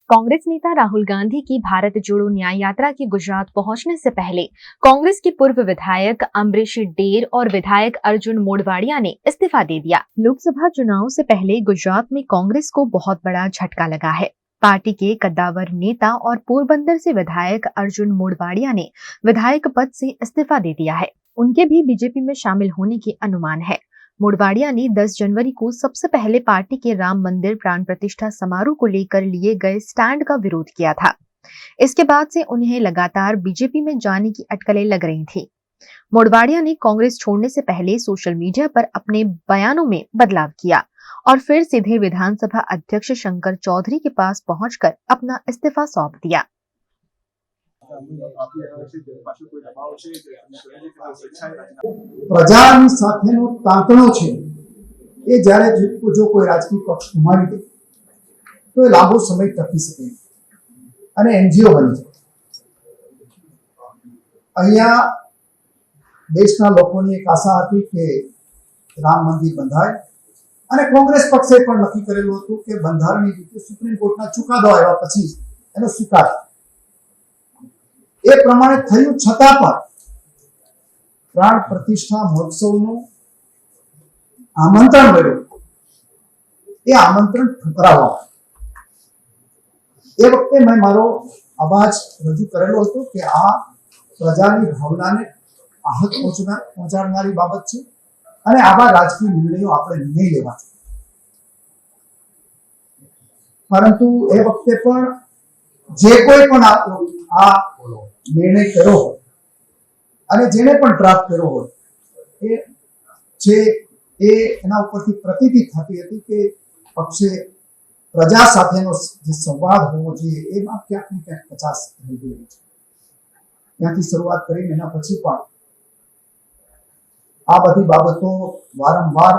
कांग्रेस नेता राहुल गांधी की भारत जोड़ो न्याय यात्रा के गुजरात पहुंचने से पहले कांग्रेस के पूर्व विधायक अमरीश डेर और विधायक अर्जुन मोढवाडिया ने इस्तीफा दे दिया। लोकसभा चुनाव से पहले गुजरात में कांग्रेस को बहुत बड़ा झटका लगा है। पार्टी के कद्दावर नेता और पोरबंदर से विधायक अर्जुन मोढवाडिया ने विधायक पद से इस्तीफा दे दिया है। उनके भी बीजेपी में शामिल होने के अनुमान है। मोढवाडिया ने 10 जनवरी को सबसे पहले पार्टी के राम मंदिर प्राण प्रतिष्ठा समारोह को लेकर लिए गए स्टैंड का विरोध किया था। इसके बाद से उन्हें लगातार बीजेपी में जाने की अटकलें लग रही थी। मोढवाडिया ने कांग्रेस छोड़ने से पहले सोशल मीडिया पर अपने बयानों में बदलाव किया और फिर सीधे विधानसभा अध्यक्ष शंकर चौधरी के पास पहुंचकर अपना इस्तीफा सौंप दिया। પ્રજાની સાથેનો તાંતણો છે એ જ્યારે જો કોઈ રાજકીય પક્ષ ગુમાવી દે તો એ લાંબો સમય ટકી શકે અને એનજીઓ બની જાય। અહીંયા દેશના લોકોની એક આશા હતી કે રામ મંદિર બંધાય અને કોંગ્રેસ પક્ષે પણ નક્કી કરેલું હતું કે બંધારણીય રીતે સુપ્રીમ કોર્ટના ચુકાદો આવ્યા પછી એનો સ્વીકાર એ પ્રમાણે થયું છતાં પણ प्राण प्रतिष्ठा महोत्सवનું आमंत्रण મળ્યું એ આમંત્રણ ઠુકરાવવામાં એ વખતે મેં મારો અવાજ રજૂ કરેલો હતો કે આ પ્રજાની ભાવનાને આહત પહોંચાડનારી બાબત છે અને આવા રાજકીય નિર્ણયો આપણે નહીં લેવા જોઈએ। પરંતુ એ વખતે પણ જે કોઈ પણ આ નિર્ણય કર્યો હોય અને જેને પણ ડ્રાફ્ટ કર્યો હોય એના ઉપરથી પ્રતીતિ થતી હતી કે પક્ષે પ્રજા સાથેનો જે સંવાદ હોવો જોઈએ એમાં ક્યાંક ને ક્યાંક કચાશ થઈ ગઈ છે। ત્યાંથી શરૂઆત કરીને એના પછી પણ આ બધી બાબતો વારંવાર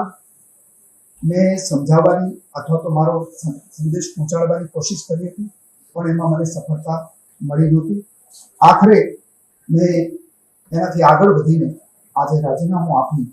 મેં સમજાવવાની અથવા તો મારો સંદેશ પહોંચાડવાની કોશિશ કરી હતી પણ એમાં મને સફળતા મળી નહોતી। આખરે મેં એનાથી આગળ વધીને આજે રાજીનામું આપી